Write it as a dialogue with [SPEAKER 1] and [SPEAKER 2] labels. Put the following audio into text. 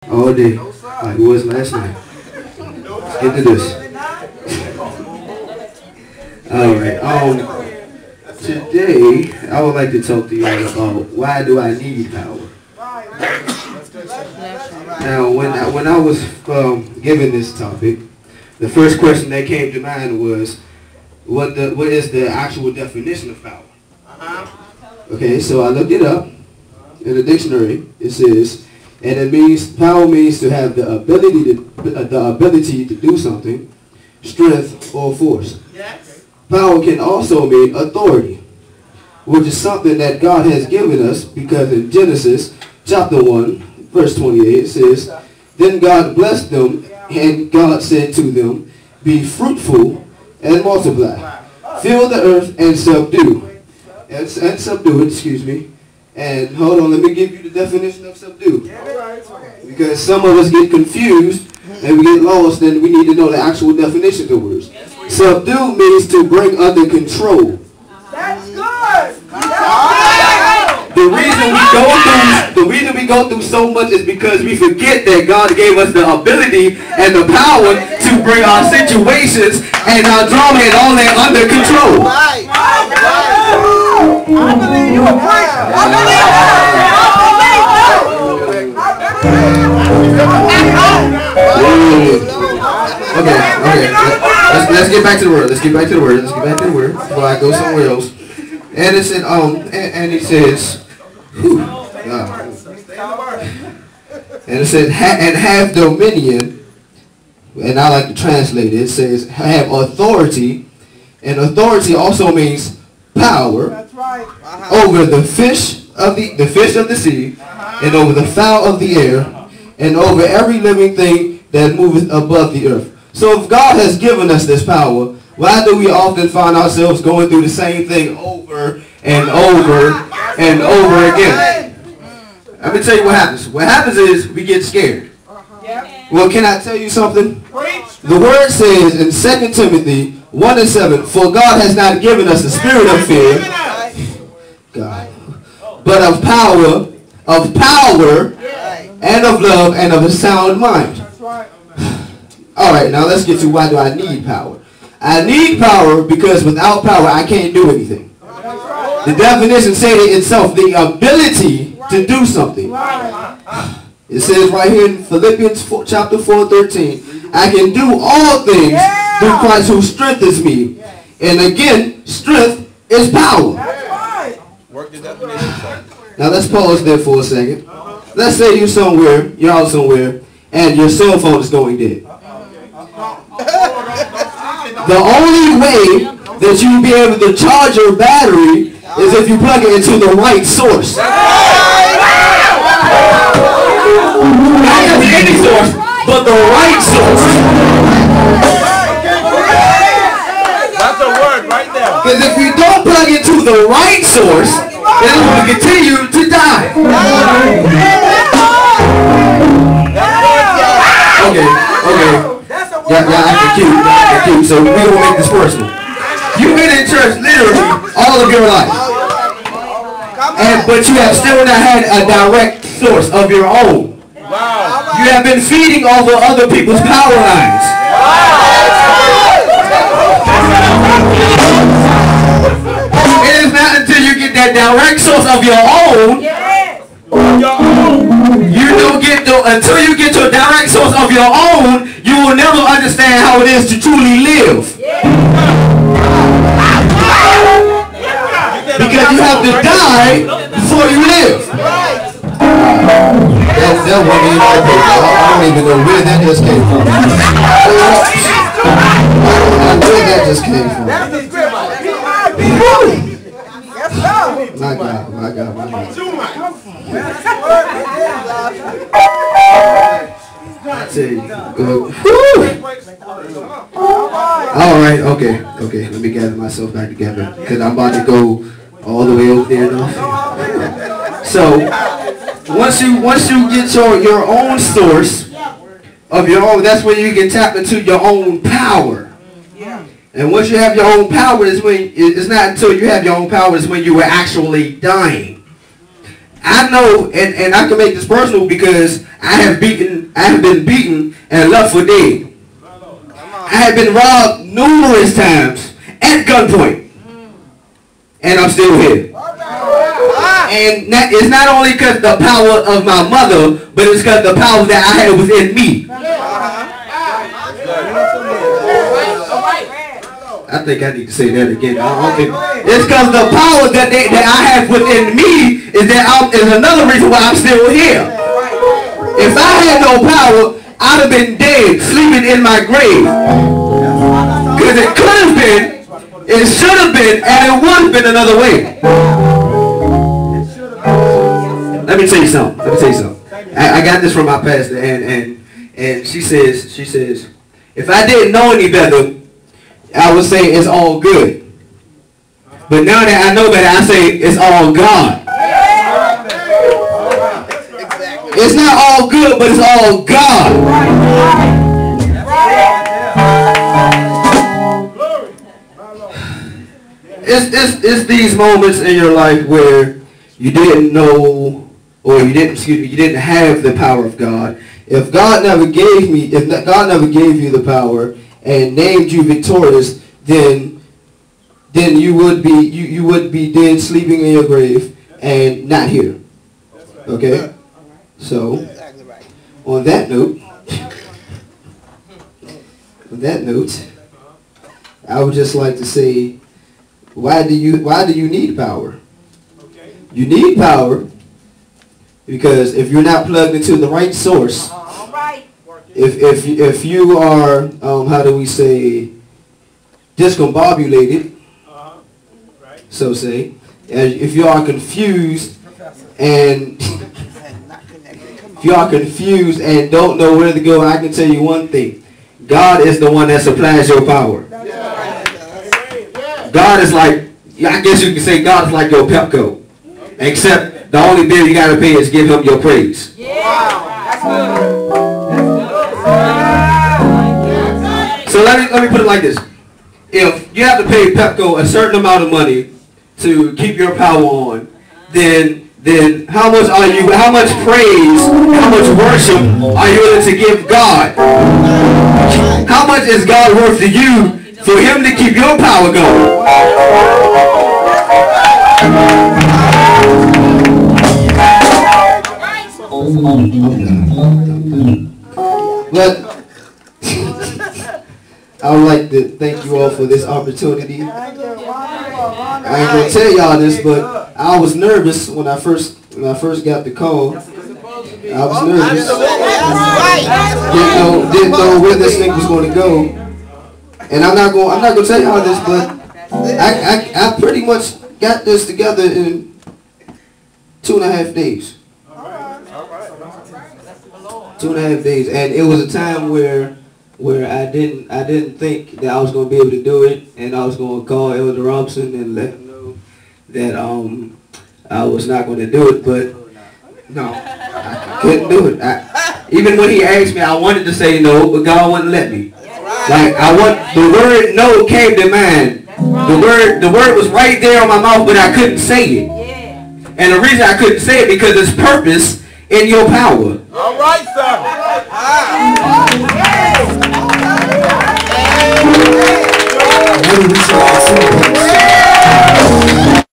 [SPEAKER 1] all day, like it was last night. Let's get to this. All right. Today I would like to talk to you all about why do I need power. Now, when I was given this topic, the first question that came to mind was, what is the actual definition of power? Okay, so I looked it up in the dictionary. It says, and it means power means to have the ability to do something, strength or force.
[SPEAKER 2] Yes.
[SPEAKER 1] Power can also mean authority, which is something that God has given us, because in Genesis chapter 1, verse 28, it says, then God blessed them, and God said to them, be fruitful and multiply, fill the earth and subdue it, excuse me. And hold on, let me give you the definition of subdue. Because some of us get confused and we get lost, and we need to know the actual definition of the words. Subdue means to bring under control.
[SPEAKER 2] That's good.
[SPEAKER 1] The reason we go through so much is because we forget that God gave us the ability and the power to bring our situations and our drama and all that under control.
[SPEAKER 2] Right. I believe you a preacher. I
[SPEAKER 1] believe. Okay. Let's get back to the word. Let's get back to the word before I go somewhere else. And it said, and it says, and it says, and have dominion, and I like to translate it. It says, have authority, and authority also means power.
[SPEAKER 2] That's right.
[SPEAKER 1] Over the fish of the sea, and over the fowl of the air, and over every living thing that moveth above the earth. So if God has given us this power, why do we often find ourselves going through the same thing over and over and over again? Let me tell you what happens. What happens is we get scared. Well, can I tell you something? The word says in 2 Timothy 1:7, for God has not given us the spirit of fear, God, but of power, and of love, and of a sound mind. All right, now let's get to why do I need power. I need power because without power I can't do anything. The definition stated itself, the ability to do something. It says right here in Philippians chapter 4:13, I can do all things through Christ who strengthens me. And again, strength is power.
[SPEAKER 3] Work the definition.
[SPEAKER 1] Now let's pause there for a second. Let's say you're out somewhere, and your cell phone is going dead. The only way that you'll be able to charge your battery is if you plug it into the right source. Not just any source, but the right source.
[SPEAKER 3] That's a word right there.
[SPEAKER 1] Because if you don't plug into the right source, then it will continue to die. Okay. Y'all acting cute, so we will make this personal. You've been in church literally all of your life, but you have still not had a direct source of your own. You have been feeding off of other people's power lines. It is not until you get that direct source of your own. Until you get to a direct source of your own, you will never understand how it is to truly live. Because you have to die before you live. That wasn't even my paper. I don't even know where that just came from. Where that just came from. My God. I tell you. All right, okay. Let me gather myself back together because I'm about to go all the way over there now. So once you get your own source of your own, that's when you can tap into your own power. And once you have your own power, it's not until you have your own power is when you are actually dying. I know, and I can make this personal because I have been beaten and left for dead. I have been robbed numerous times at gunpoint, and I'm still here. And it's not only because the power of my mother, but it's because the power that I had within me. I think I need to say that again. It's because the power that I have within me is another reason why I'm still here. If I had no power, I'd have been dead, sleeping in my grave. Because it could have been, it should have been, and it would have been another way. Let me tell you something. I got this from my pastor, and she says, if I didn't know any better, I would say it's all good. But now that I know better, I say it's all God. It's not all good, but it's all God. It's these moments in your life where you didn't know, or you didn't have the power of God. If God never gave you the power and named you victorious, then you would be dead, sleeping in your grave, and not here. Okay? So, on that note, I would just like to say, why do you need power? You need power because if you're not plugged into the right source, if you are how do we say, discombobulated, so say, if you are confused and don't know where to go, I can tell you one thing: God is the one that supplies your power. God is like, I guess you can say, God is like your Pepco, except the only bill you got to pay is give him your praise. So let me put it like this: if you have to pay Pepco a certain amount of money to keep your power on, then how much praise, how much worship are you willing to give God? How much is God worth to you for him to keep your power going? But I would like to thank you all for this opportunity. I ain't gonna tell y'all this, but I was nervous when I first got the call. I was nervous. Didn't know where this thing was going to go. And I'm not gonna tell y'all this, but I pretty much got this together in 2.5 days. 2.5 days, and it was a time where I didn't think that I was gonna be able to do it, and I was gonna call Elder Robinson and let him know that I was not gonna do it, but no, I couldn't do it. Even when he asked me, I wanted to say no, but God wouldn't let me. Like the word no came to mind. The word was right there on my mouth, but I couldn't say it. And the reason I couldn't say it because there's purpose in your power.
[SPEAKER 3] All right, sir.